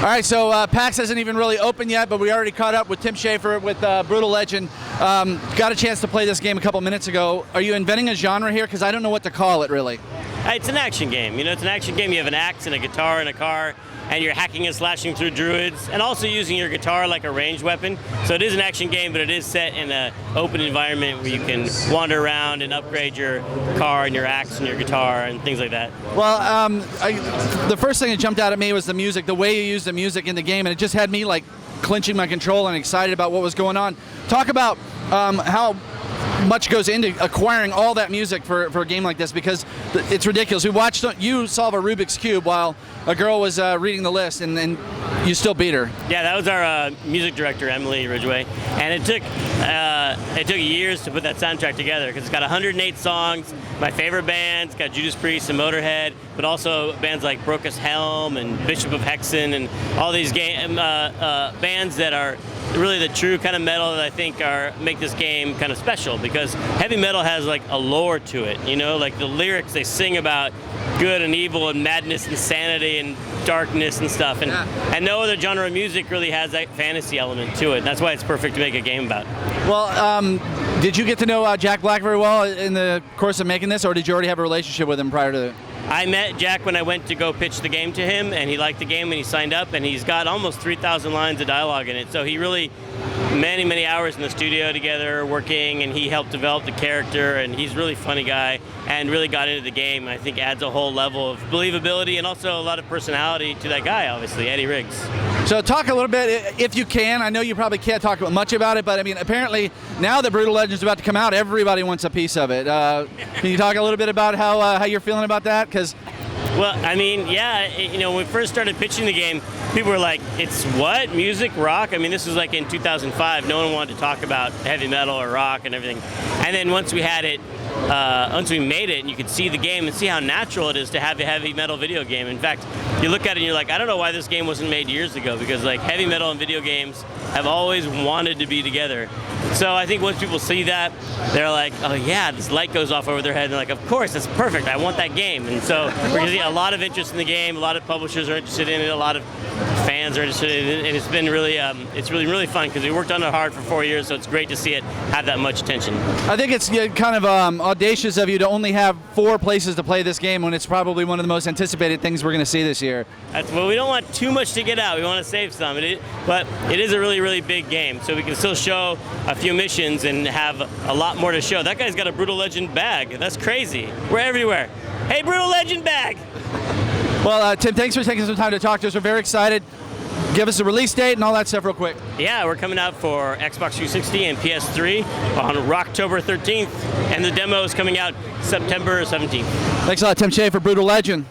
All right, so PAX hasn't even really opened yet, but we already caught up with Tim Shafer with Brutal Legend. Got a chance to play this game a couple minutes ago. Are you inventing a genre here? Because I don't know what to call it, really. It's an action game. You know, it's an action game. You have an axe and a guitar and a car, and you're hacking and slashing through druids, and also using your guitar like a ranged weapon. So it is an action game, but it is set in an open environment where you can wander around and upgrade your car and your axe and your guitar and things like that. Well, the first thing that jumped out at me was the music, the way you use the music in the game, and it just had me like clenching my control and excited about what was going on. Talk about how much goes into acquiring all that music for a game like this, because it's ridiculous. We watched you solve a Rubik's Cube while a girl was reading the list, and you still beat her. Yeah, that was our music director, Emily Ridgway, and it took years to put that soundtrack together because it's got 108 songs. My favorite bands, got Judas Priest and Motorhead, but also bands like Brokus Helm and Bishop of Hexen and all these bands that are really the true kind of metal that I think make this game kind of special, because heavy metal has like a lore to it, you know, like the lyrics they sing about good and evil and madness and sanity and darkness and stuff, and no other genre of music really has that fantasy element to it. That's why it's perfect to make a game about. Well, did you get to know Jack Black very well in the course of making this, or did you already have a relationship with him prior to that? I met Jack when I went to go pitch the game to him, and he liked the game and he signed up, and he's got almost 3,000 lines of dialogue in it. So he really, many hours in the studio together working, and he helped develop the character, and he's a really funny guy and really got into the game. I think adds a whole level of believability and also a lot of personality to that guy, obviously, Eddie Riggs. So talk a little bit, if you can. I know you probably can't talk much about it, but I mean, apparently now that Brutal Legend is about to come out, everybody wants a piece of it. Can you talk a little bit about how you're feeling about that? Well, I mean, yeah, you know, when we first started pitching the game, people were like, it's what? Music? Rock? I mean, this was like in 2005. No one wanted to talk about heavy metal or rock and everything. And then once we had it, once we made it and you could see the game and see how natural it is to have a heavy metal video game. In fact, you look at it and you're like, I don't know why this game wasn't made years ago, because like heavy metal and video games have always wanted to be together. So I think once people see that, they're like, oh yeah, this light goes off over their head, and they're like, of course, that's perfect, I want that game. And so we're going to see a lot of interest in the game, a lot of publishers are interested in it, a lot of fans are interested in it, and it's been really, it's really fun, because we worked on it hard for 4 years, so it's great to see it have that much attention. I think it's kind of audacious of you to only have 4 places to play this game when it's probably one of the most anticipated things we're going to see this year. Well, we don't want too much to get out, we want to save some, but it is a really big game, so we can still show a few missions and have a lot more to show. That guy's got a Brutal Legend bag. That's crazy. We're everywhere. Hey, Brutal Legend bag! Well, Tim, thanks for taking some time to talk to us. We're very excited. Give us a release date and all that stuff real quick. Yeah, we're coming out for Xbox 360 and PS3 on October 13th, and the demo is coming out September 17th. Thanks a lot, Tim Shafer, Brutal Legend.